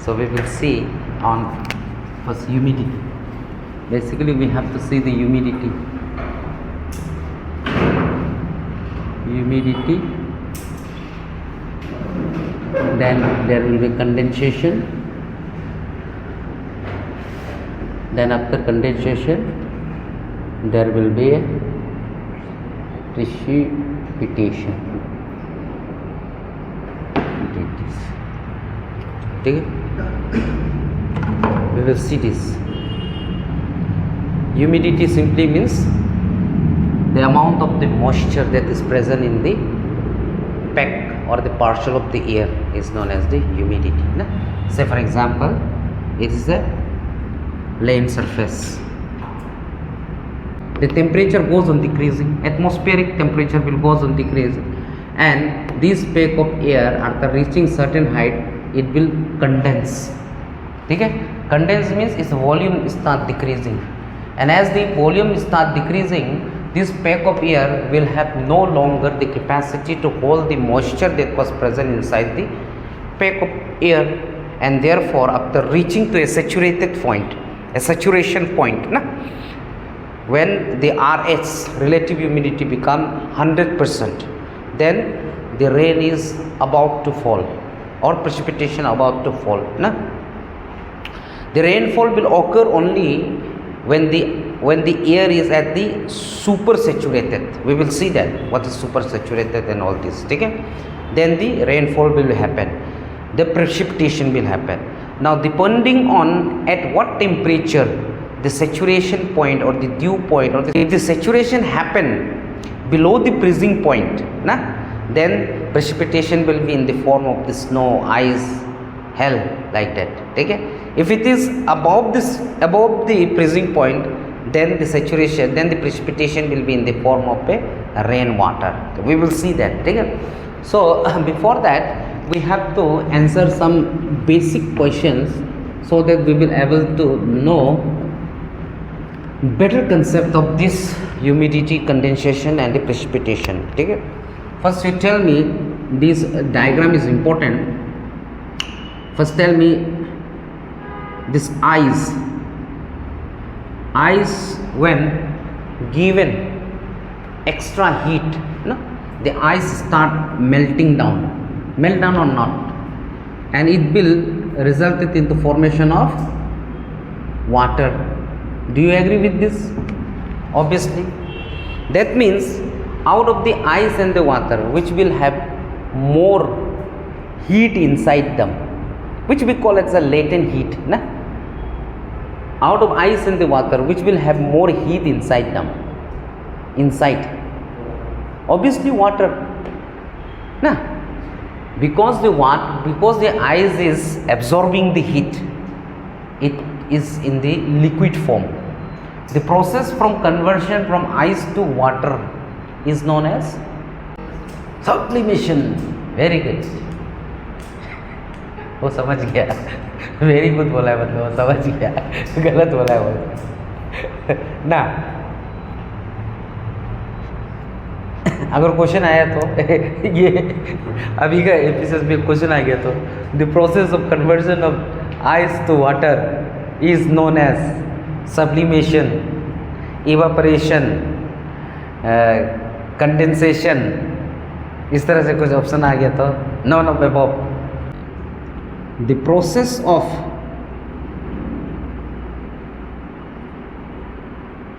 So we will see on first humidity. Basically we have to see the humidity. Then there will be condensation. Then after condensation there will be a precipitation. Okay? We will see this. Humidity simply means the amount of the moisture that is present in the peck or the partial of the air is known as the humidity. Say for example, it is a land surface. The temperature goes on decreasing, atmospheric temperature will goes on decreasing, and this peak of air after reaching certain height it will condense. Okay? Condense means its volume start decreasing, and as the volume start decreasing, this peak of air will have no longer the capacity to hold the moisture that was present inside the peak of air, and therefore after reaching to a saturated point, a saturation point, when the RH, relative humidity, become 100%, then the rain is about to fall or precipitation about to fall. The rainfall will occur only when the air is at the super saturated. We will see that what is super saturated and all this. Okay? Then the rainfall will happen, the precipitation will happen. Now depending on at what temperature the saturation point or the dew point, or if the saturation happen below the freezing point, then precipitation will be in the form of the snow, ice, hail, like that. Okay? If it is above the freezing point, then the saturation, then the precipitation will be in the form of a rainwater. We will see that. Okay? So before that we have to answer some basic questions so that we will able to know better concept of this humidity, condensation and the precipitation. Okay? First you tell me, this diagram is important. First tell me this ice when given extra heat, the ice start melting down, melt down or not, and it will result in the formation of water. Do you agree with this? Obviously. That means out of the ice and the water, which will have more heat inside them, which we call as a latent heat. Out of ice and the water, which will have more heat inside them. Obviously water. Because the ice is absorbing the heat, it is in the liquid form. The process from conversion from ice to water is known as sublimation. Very good. वो समझ गया. Very good बोला है, मतलब वो समझ गया. गलत बोला है वो ना. अगर क्वेश्चन आया तो ये अभी का एपिसोड में क्वेश्चन आ गया तो the process of conversion of ice to water is known as sublimation, evaporation, condensation. इस तरह से कुछ ऑप्शन आ गया तो none of above. The process of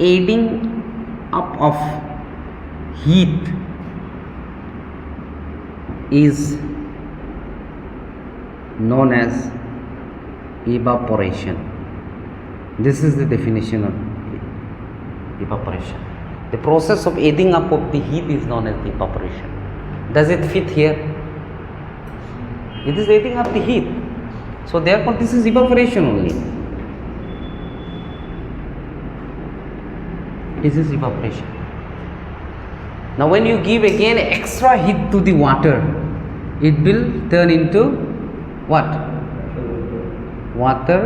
adding up of heat is known as evaporation. This is the definition of evaporation. The process of adding up of the heat is known as evaporation. Does it fit here? It is adding up the heat. So therefore this is evaporation only. This is evaporation. Now when you give again extra heat to the water, it will turn into what? Water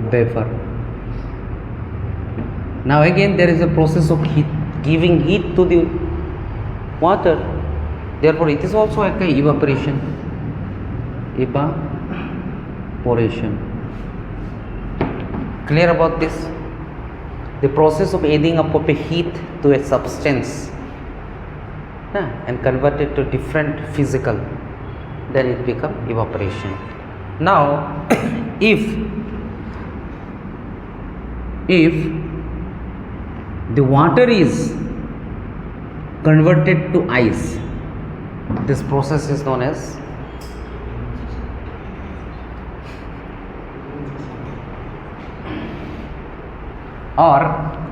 vapor. Now again there is a process of heat, giving heat to the water. Therefore it is also like a evaporation. evaporation. Clear about this? The process of adding up of a heat to a substance and convert it to different physical, then it become evaporation. Now if the water is converted to ice, this process is known as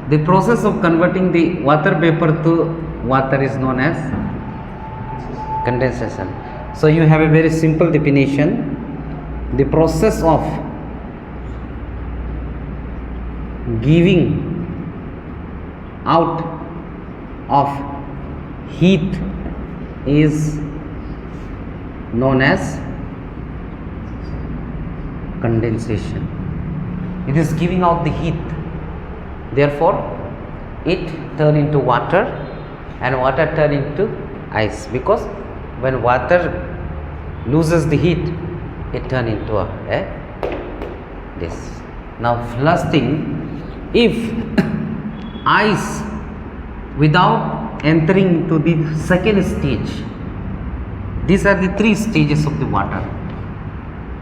the process of converting the water vapor to water is known as condensation. So you have a very simple definition. The process of giving out of heat is known as condensation. It is giving out the heat, therefore it turn into water and water turn into ice, because when water loses the heat it turn into this. Now last thing, if ice without entering into the second stage, these are the three stages of the water: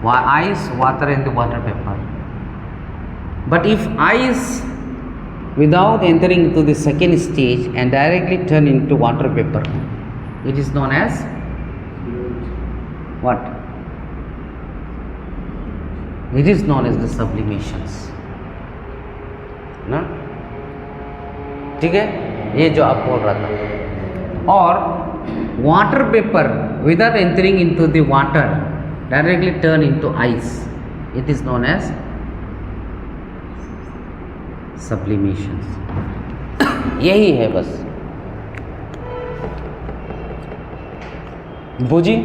ice, water and the water vapor. But if ice without entering into the second stage and directly turn into water vapor, it is known as what? It is known as the sublimations. ना ठीक है, ये जो आप बोल रहा था. और water vapor without entering into the water directly turn into ice, it is known as sublimations. यही है बस. बुझी?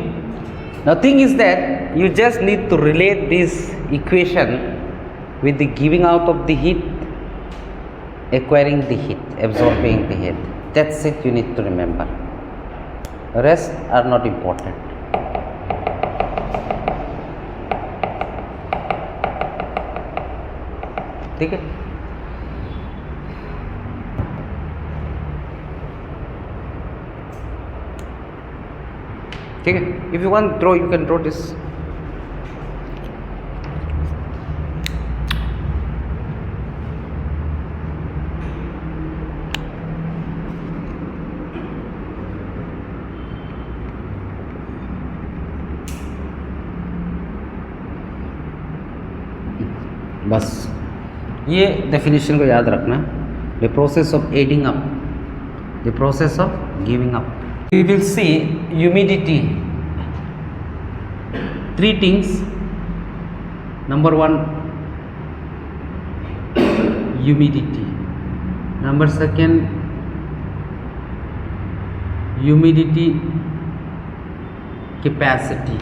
Nothing is that you just need to relate this equation with the giving out of the heat, acquiring the heat, absorbing the heat. That's it, you need to remember. Rest are not important. ठीक है? ठीक है? If you want to draw, you can draw this. बस ये definition को याद रखना. The process of adding up, the process of giving up. We will see humidity. Three things. Number one, humidity. Number second, humidity capacity.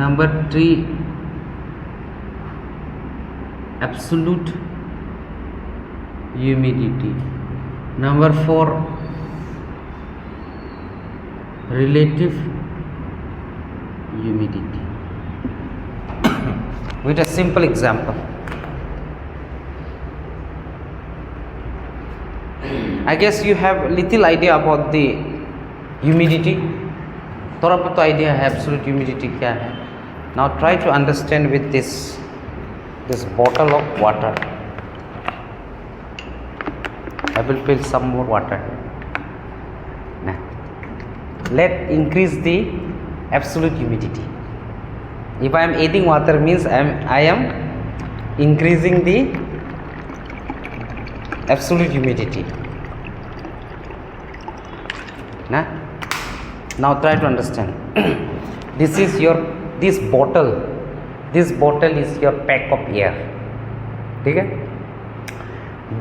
Number three, absolute humidity. Number four, relative humidity. With a simple example, I guess you have little idea about the humidity. थोड़ा बहुत तो idea है absolute humidity क्या है. Now try to understand with this bottle of water. I will fill some more water. Let increase the absolute humidity. If I am adding water, means I am increasing the absolute humidity. Now try to understand. This bottle is your pack of air. ठीक है?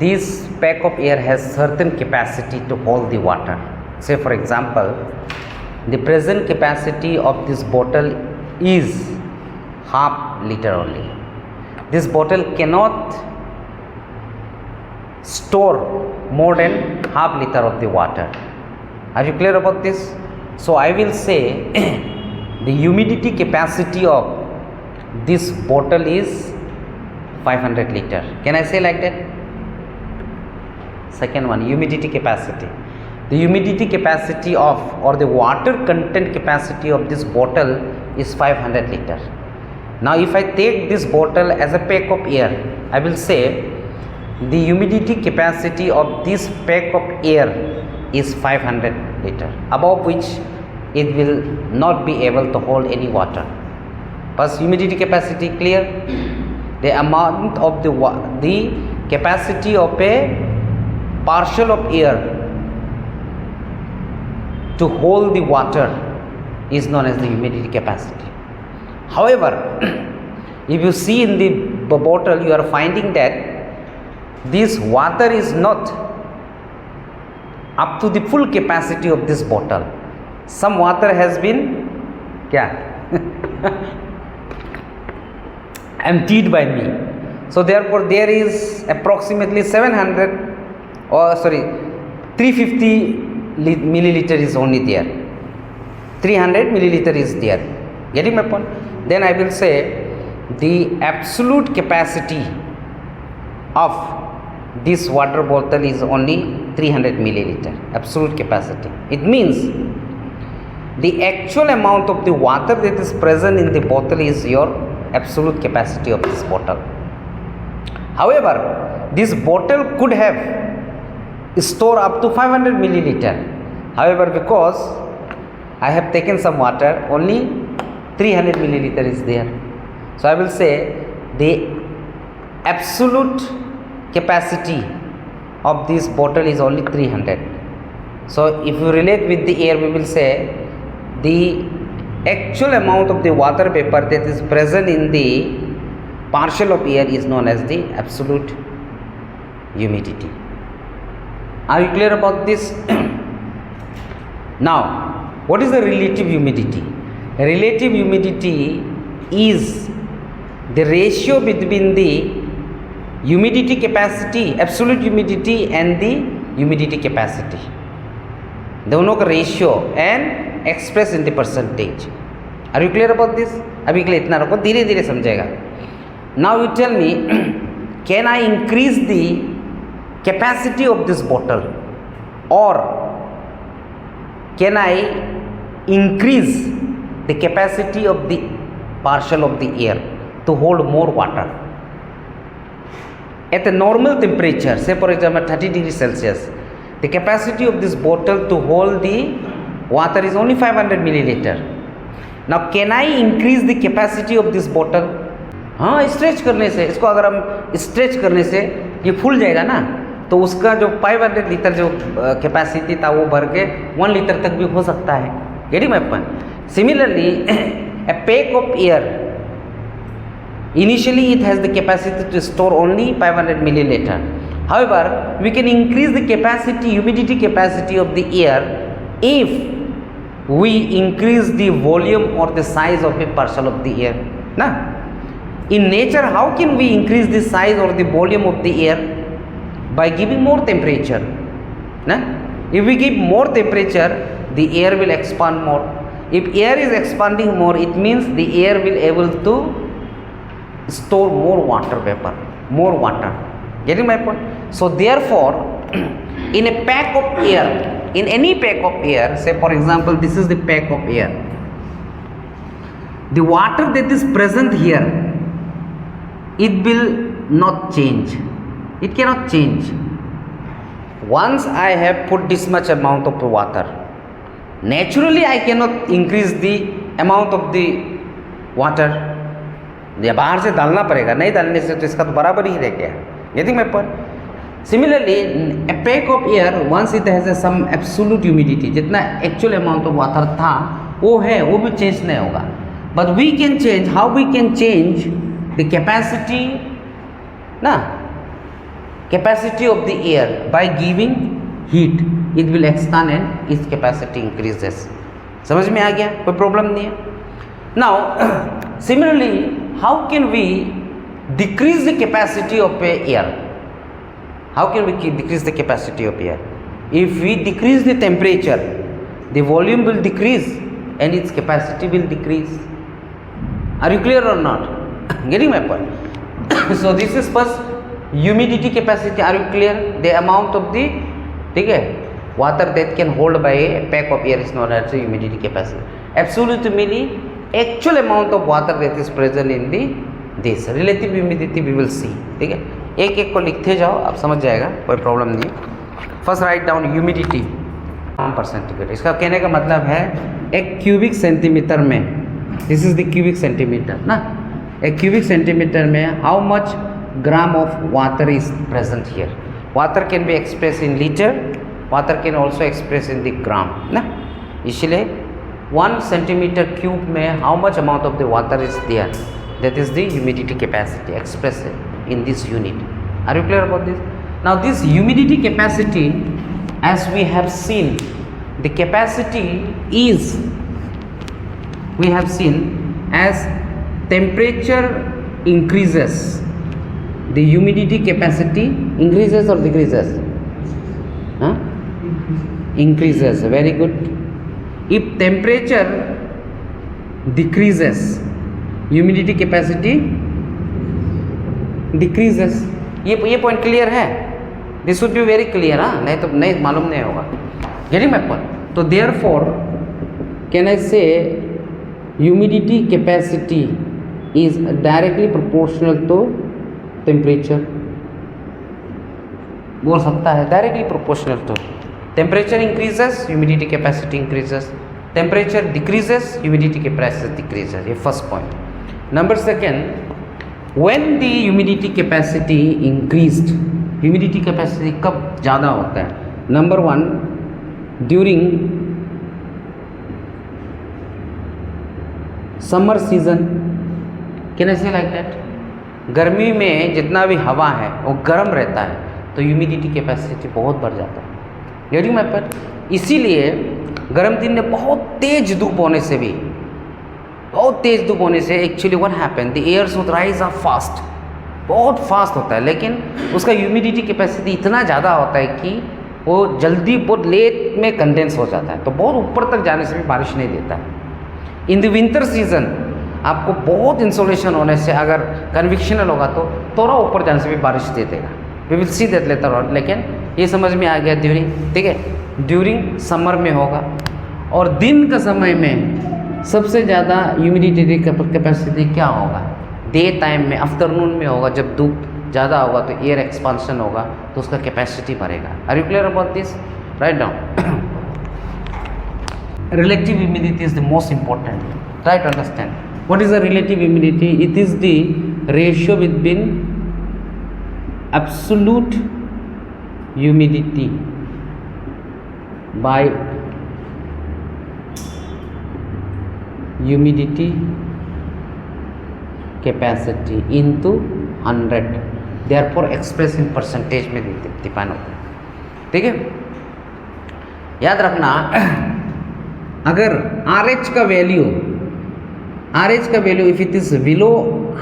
This pack of air has certain capacity to hold the water. Say for example, the present capacity of this bottle is half liter only. This bottle cannot store more than half liter of the water. Are you clear about this? So I will say the humidity capacity of this bottle is 500 liter. Can I say like that? Second one, humidity capacity. The humidity capacity of, or the water content capacity of this bottle is 500 liter. Now if I take this bottle as a pack of air, I will say the humidity capacity of this pack of air is 500 liter, above which it will not be able to hold any water. First, humidity capacity clear? The amount of the capacity of a partial of air to hold the water is known as the humidity capacity. However, if you see in the bottle, you are finding that this water is not up to the full capacity of this bottle. Some water has been emptied by me. So therefore there is approximately 350 milliliter is only there. 300 milliliter is there. Getting my point? Then I will say the absolute capacity of this water bottle is only 300 milliliter. Absolute capacity. It means the actual amount of the water that is present in the bottle is your absolute capacity of this bottle. However, this bottle could have stored up to 500 milliliter. However, because I have taken some water, only 300 milliliter is there. So I will say the absolute capacity of this bottle is only 300. So if you relate with the air, we will say the actual amount of the water vapor that is present in the partial of air is known as the absolute humidity. Are you clear about this? Now, what is the relative humidity? Relative humidity is the ratio between the humidity capacity, absolute humidity and the humidity capacity. दोनों का ratio and expressed in the percentage. Are you clear about this? अभी के लिए इतना रखो, धीरे धीरे समझेगा. Now you tell me, can I increase the capacity of this bottle, or can I increase the capacity of the partial of the air to hold more water? At a normal temperature, say for example 30 degrees Celsius, the capacity of this bottle to hold the water is only 500 milliliter. Now can I increase the capacity of this bottle? हाँ, stretch करने से, इसको अगर हम stretch करने से ये फूल जाएगा ना, तो उसका जो 500 लीटर जो कैपेसिटी था वो भर के 1 लीटर तक भी हो सकता है. Getting my point? Similarly, a pack of air, initially it has the capacity to store only 500 milliliter. However, we can increase the capacity, humidity capacity of the air if we increase the volume or the size of a partial of the air. Na? In nature, how can we increase the size or the volume of the air? By giving more temperature. Na? If we give more temperature, the air will expand more. If air is expanding more, it means the air will able to store more water vapor, more water. Getting my point? So therefore, in a pack of air, in any pack of air, say for example this is the pack of air, the water that is present here, it will not change. It cannot change. Once I have put this much amount of water, naturally I cannot increase the amount of the water. ये बाहर से डालना पड़ेगा, नहीं डालने से तो इसका तो बराबर ही रह गया. Getting my point? Similarly, a pack of air, once it has some absolute humidity, जितना actual amount of water था वो है, वो भी change नहीं होगा. But we can change. How we can change the capacity, ना, capacity of the air by giving heat. It will expand and its capacity increases. समझ में आ गया? कोई problem नहीं है. Now, similarly, how can we decrease the capacity of air? How can we decrease the capacity of air? If we decrease the temperature, the volume will decrease and its capacity will decrease. Are you clear or not? Getting my point? So this is first humidity capacity. Are you clear? The amount of the, ठीक है, water that can hold by a pack of air is known as the humidity capacity. Absolutely, actual amount of water that is present in the this relative humidity we will see. ठीक है, एक एक को लिखते जाओ, आप समझ जाएगा, कोई प्रॉब्लम नहीं. First write down humidity %. इसका कहने का मतलब है एक क्यूबिक सेंटीमीटर में, this is the cubic centimetre ना, एक क्यूबिक सेंटीमीटर में how much gram of water is present here. Water can be express in litre, water can also express in the gram ना. इसलिए 1 सेंटीमीटर क्यूब में how much amount of the water is there, that is the humidity capacity expressed in this unit. Are you clear about this? Now this humidity capacity, as we have seen, the capacity is, we have seen, as temperature increases, the humidity capacity increases or decreases? Huh? Increases. Very good. If temperature decreases, humidity capacity decreases. ये point clear है? This should be very clear. हाँ, नहीं तो नहीं मालूम नहीं होगा. Getting my point? तो therefore can I say humidity capacity is directly proportional to temperature. बोल सकता है directly proportional to temperature increases, humidity capacity increases. Temperature decreases, humidity capacity decreases. ये first point. Number second, when the humidity capacity increased, humidity capacity कब ज़्यादा होता है? Number 1, during summer season. Can I से like that? गर्मी में जितना भी हवा है वो गर्म रहता है, तो ह्यूमिडिटी कैपेसिटी बहुत बढ़ जाता है. Getting my point? इसीलिए गर्म दिन में बहुत तेज धूप होने से भी, बहुत तेज धूप होने से actually what happen, the airs would rise up fast, बहुत फास्ट होता है, लेकिन उसका ह्यूमिडिटी कैपेसिटी इतना ज़्यादा होता है कि वो जल्दी बहुत लेट में कंडेंस हो जाता है, तो बहुत ऊपर तक जाने से भी बारिश नहीं देता है. इन द विंटर सीजन आपको बहुत इंसोलेशन होने से अगर कन्विक्शनल होगा तो थोड़ा ऊपर जाने से भी बारिश दे देगा. We will see that later on. लेकिन ये समझ में आ गया ड्यूरिंग, ठीक है, ड्यूरिंग समर में होगा. और दिन का समय में सबसे ज़्यादा ह्यूमिडिटी कैपेसिटी क्या होगा? डे टाइम में, आफ्टरनून में होगा. जब धूप ज़्यादा होगा तो एयर एक्सपांशन होगा, तो उसका कैपेसिटी बढ़ेगा. Are you clear about this? Write down. Relative humidity is the most important. Try to understand what is the relative humidity. It is the ratio between absolute humidity by humidity capacity into 100. Therefore express in percentage में define होता है. ठीक है, याद रखना, अगर RH का value if it is below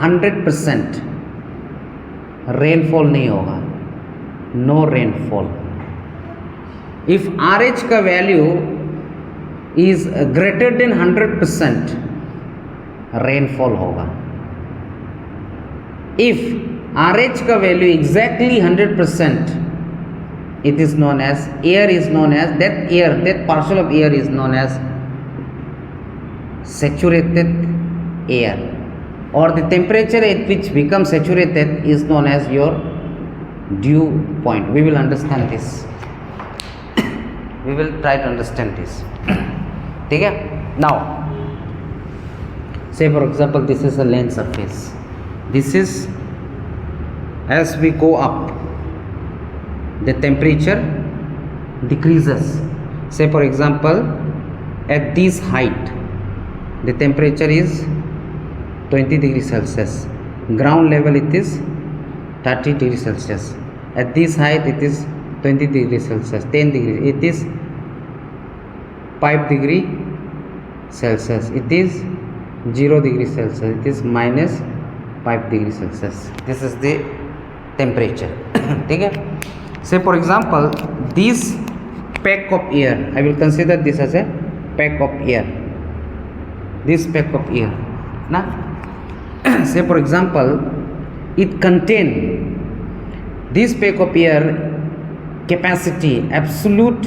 100%, rainfall नहीं होगा, नो रेनफॉल. इफ RH का value is greater then 100%, rainfall होगा. If RH का value exactly 100%, it is known as air is known as that partial of air is known as saturated air, or the temperature at which becomes saturated is known as your dew point. We will understand this. We will try to understand this. ठीक है. Now, say for example, this is a land surface. This is, as we go up, the temperature decreases. Say for example, at this height, the temperature is 20 degrees Celsius. Ground level it is 30 degrees Celsius. At this height it is 20 degrees Celsius, 10 degrees. It is 5 degree Celsius. It is 0 degree Celsius. It is minus 5 degrees Celsius. This is the temperature. ठीक है. Say for example, this peck of air, I will consider this as a peck of air. This peck of air, ना. say for example, it contain this pack of air capacity, absolute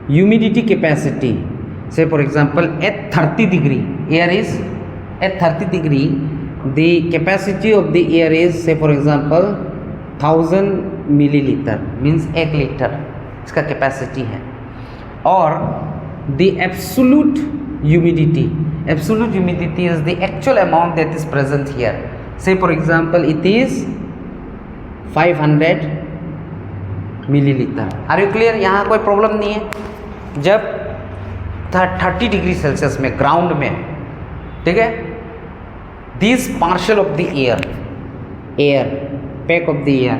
humidity capacity. Say for example, at 30 degree, air is at 30 degree, the capacity of the air is, say for example, 1000 milliliter, means 1 liter इसका capacity है. और the absolute humidity is the actual amount that is present here. Say for example, it is 500 milliliter. Are you clear? यहाँ कोई problem नहीं है. जब 30 degree Celsius में ground में, ठीक है, this partial of the air pack of the air,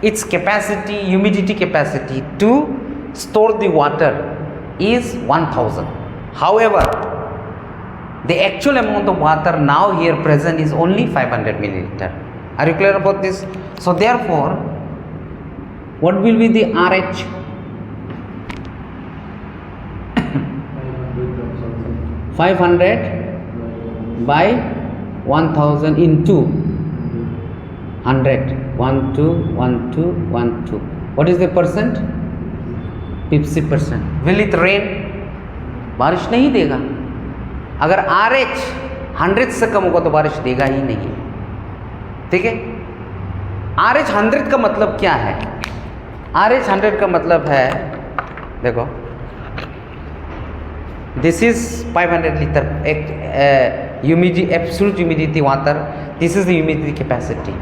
its capacity, humidity capacity to store the water is 1000. However, the actual amount of water now here present is only 500 milliliter. Are you clear about this? So therefore, what will be the RH? 500 by 1000 into 100. 12. What is the percent? 50%. Will it rain? बारिश नहीं देगा. अगर RH 100 से कम होगा तो बारिश देगा ही नहीं. ठीक है. RH 100 का मतलब क्या है? RH 100 का मतलब है, देखो, this is 500 liter humidity, absolute humidity water. This is the humidity capacity.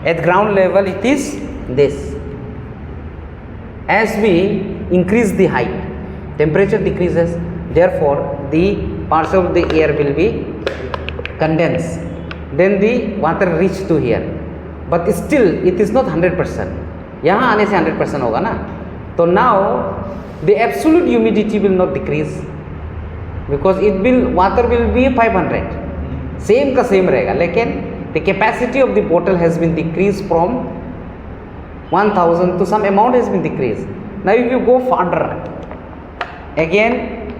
At ground level it is this. As we increase the height, temperature decreases, therefore the parts of the air will be condensed, then the water reach to here, but still it is not 100%. यहाँ आने से 100% होगा ना. तो now the absolute humidity will not decrease because water will be 500, same का same रहेगा, लेकिन the capacity of the bottle has been decreased from 1000 to some amount has been decreased. Now if you go further, again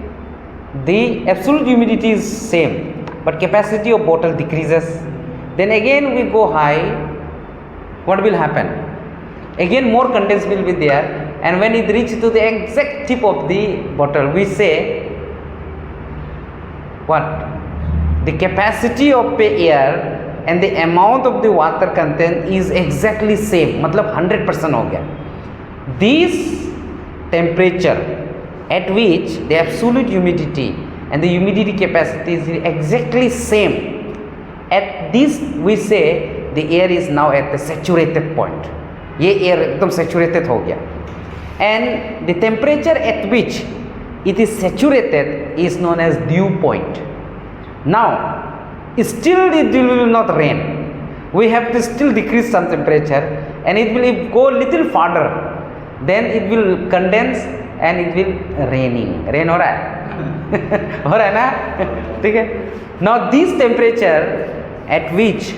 the absolute humidity is same but capacity of bottle decreases. Then again we go high, what will happen? Again more condensed will be there, and when it reaches to the exact tip of the bottle, we say what? The capacity of the air and the amount of the water content is exactly same, मतलब 100% हो गया. This temperature at which the absolute humidity and the humidity capacity is exactly same, at this we say the air is now at the saturated point. ये air एकदम saturated हो गया. And the temperature at which it is saturated is known as dew point. Now still it will not rain. We have to still decrease some temperature, and it will go little farther, then it will condense and it will raining. Rain हो रहा है हो रहा है ना. ठीक है. Now this temperature at which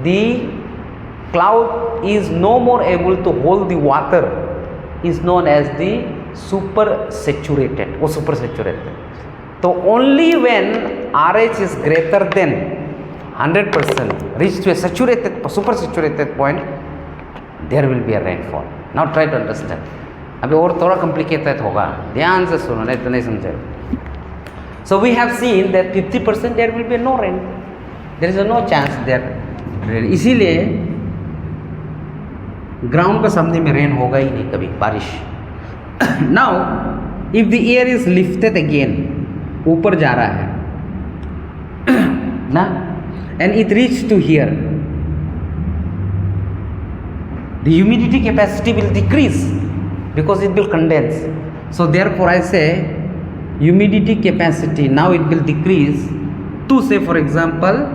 the cloud is no more able to hold the water is known as the super saturated. वो super saturated. So only when RH is greater than 100%, reach to a saturated, super saturated point, there will be a rainfall. Now try to understand. अभी और थोड़ा complicated होगा, ध्यान से सुनो, नहीं तो नहीं समझे. So we have seen that 50% there will be no rain. There is no chance there. इसीलिए ग्राउंड का सामने में रेन होगा ही नहीं कभी, बारिश. Now if the air is lifted again, ऊपर जा रहा है ना, and it reached to here, the humidity capacity will decrease because it will condense. So therefore I say humidity capacity now it will decrease to, say for example,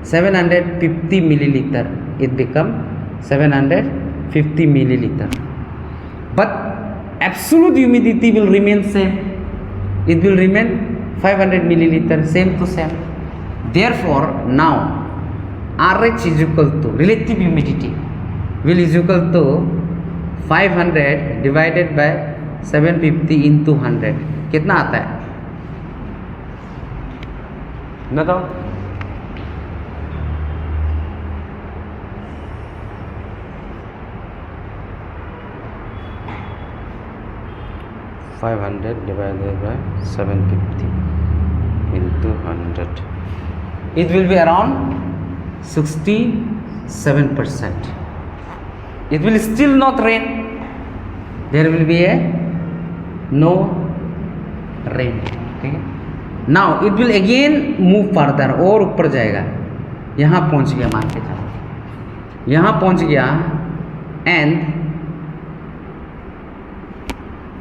750 milliliter. It become 750 milliliter, but absolute humidity will remain same. It will remain 500 milliliter, same to same. Therefore now RH is equal to relative humidity will is equal to 500 divided by 750 into 100. कितना आता है बताओ? 500 divided by 750 into 100. It will be around 67%. It will still not rain. There will be a no rain. Okay? Now it will again move further, और ऊपर जाएगा. यहाँ पहुँच गया, मान के चलो यहाँ पहुँच गया, and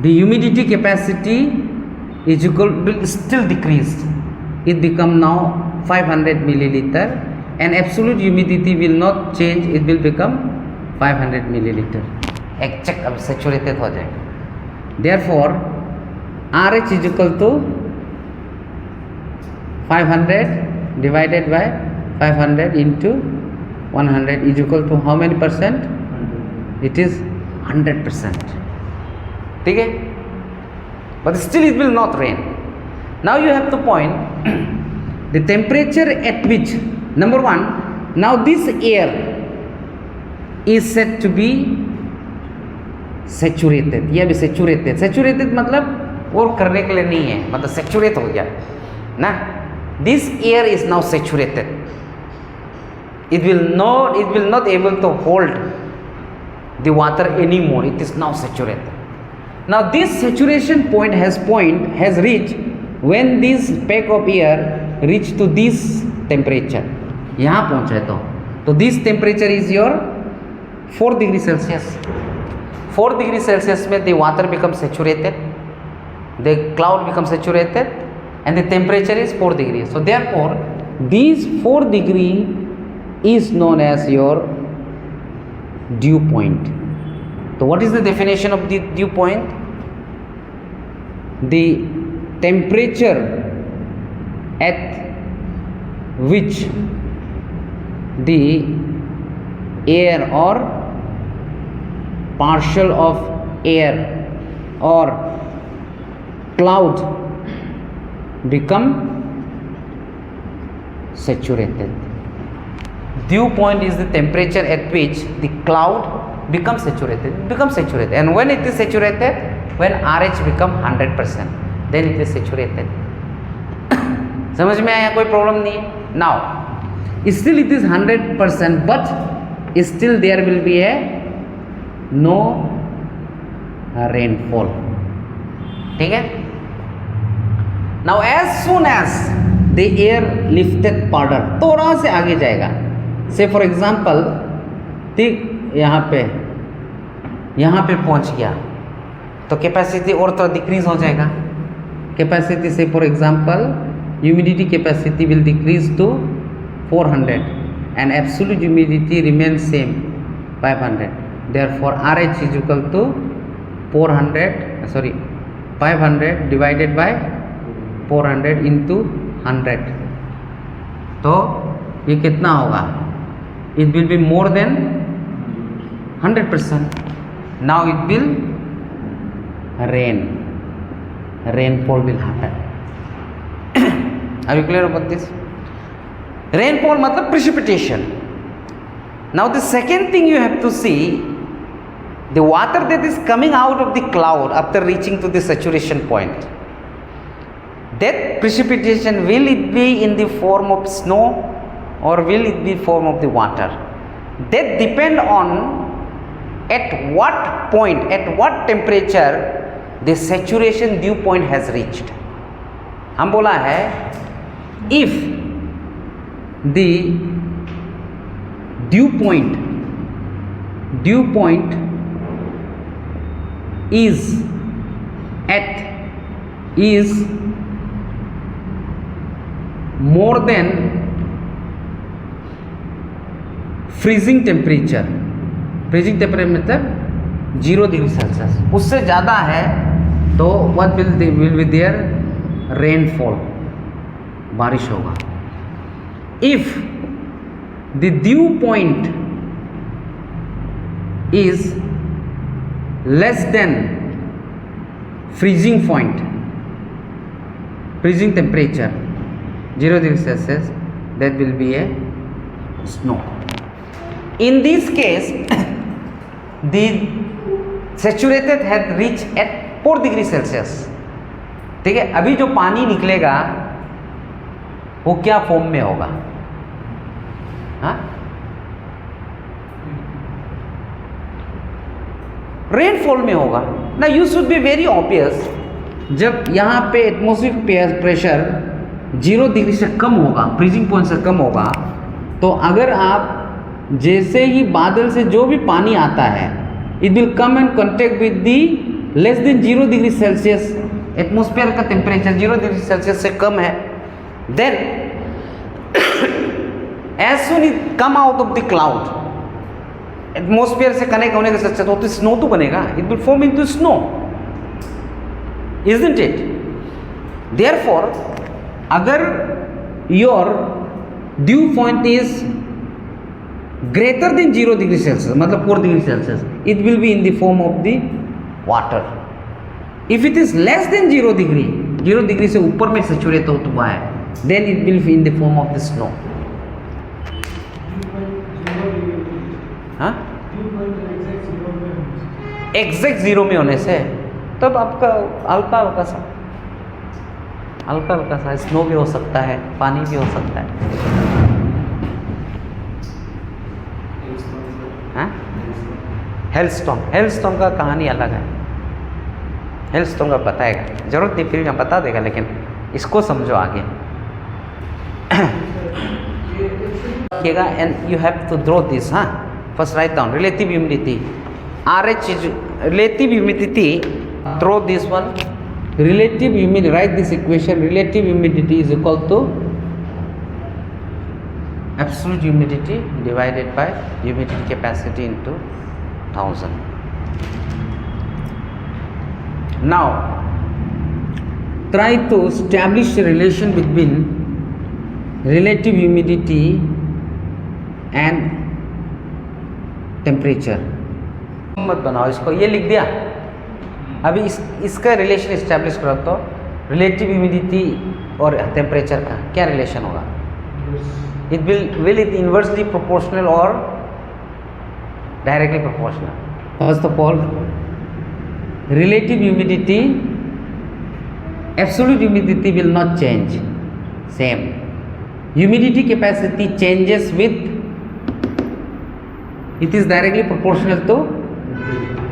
the humidity capacity is equal, will still decreased. It become now 500 milliliter, and absolute humidity will not change. It will become 500 milliliter. Exact अब saturated हो जाएगा. Therefore RH is equal to 500 divided by 500 into 100 is equal to how many percent? It is 100%. ठीक है? But still it will not rain. Now you have to point the temperature at which, number one, now this air is said to be saturated. ये अभी saturated. Saturated मतलब और करने के लिए नहीं है, मतलब saturate हो गया ना. This air is now saturated. It will not able to hold the water anymore. It is now saturated. Now this saturation point has reached when this peak of air reach to this temperature. यहाँ पहुँचा है तो this temperature is your 4 degree Celsius. 4 degree Celsius में the water becomes saturated, the cloud becomes saturated, and the temperature is 4 degrees. So therefore these 4 degree is known as your dew point. So what is the definition of the dew point? The temperature at which the air or partial of air or cloud become saturated. Dew point is the temperature at which the cloud becomes saturated. And when it is saturated, when RH become 100%, then it is saturated. समझ में आया? कोई problem नहीं है. Now still it is 100%, but still there will be a no rainfall. ठीक है? Now as soon as the air lifted further, थोड़ा से आगे जाएगा. Say for example, ठीक यहाँ पे पहुँच गया तो कैपेसिटी और थोड़ा डिक्रीज हो जाएगा. कैपेसिटी से for example humidity capacity will decrease to 400 and absolute humidity remains same 500. Therefore RH is equal to 500 divided by 400 into 100. तो ये कितना होगा? It will be more than 100%. Now it will rainfall will happen. Are you clear about this? Rainfall matlab precipitation. Now the second thing you have to see, the water that is coming out of the cloud after reaching to the saturation point, that precipitation, will it be in the form of snow or will it be form of the water? That depend on at what point, at what temperature the saturation dew point has reached. हम बोला है if the dew point is more than freezing temperature मतलब 0 degree Celsius, उससे ज़्यादा है तो what will be there? Rainfall, बारिश होगा. If the dew point is less than freezing point, freezing temperature 0 degree Celsius, that will be a snow. In this case the saturated had reached at 4 degree Celsius. ठीक है, अभी जो पानी निकलेगा वो क्या फॉर्म में होगा? हाँ, रेनफॉल में होगा ना। You should be very obvious, जब यहाँ पे एटमॉस्फेरिक प्रेशर 0 डिग्री से कम होगा, फ्रीजिंग पॉइंट से कम होगा, तो अगर आप जैसे ही बादल से जो भी पानी आता है, it will come in contact with the less than 0 degree Celsius, atmosphere का टेम्परेचर 0 डिग्री सेल्सियस से कम है, then as soon it come out of the cloud, atmosphere से कनेक्ट होने के साथ तो स्नो तो बनेगा, it will form into snow, isn't it? Therefore अगर your dew point is greater than 0 degree Celsius, मतलब 4 degree Celsius, it will be in the form of the water. If it is less than 0 degree से ऊपर में saturate होता हुआ है, then it will be in the form of the snow. हाँ, exact 0 में होने से तब आपका हल्का हल्का सा स्नो भी हो सकता है, पानी भी हो सकता है। हाँ, हेलस्टॉर्म का कहानी अलग है, हेलस्टॉर्म का बताएगा, जरूरत नहीं फिर बता देगा, लेकिन इसको समझो आगे। And you have to draw this. हाँ, first write down relative humidity, RH is relative humidity, throw this one, relative humidity, write this equation, relative humidity is equal to absolute humidity divided by humidity capacity into 1000. Now try to establish a relation between relative humidity and temperature. मत बनाओ इसको, ये लिख दिया। अभी इसका relation establish करो, तो रिलेटिव ह्यूमिडिटी और टेम्परेचर का क्या रिलेशन होगा? It will it inversely proportional और directly proportional? First of all, relative humidity, absolute humidity will not change, same. Humidity capacity changes with, it is directly proportional to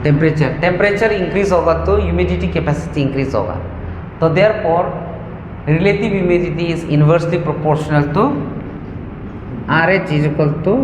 temperature increase होगा तो humidity capacity increase होगा, तो therefore relative humidity is inversely proportional to RH is equal to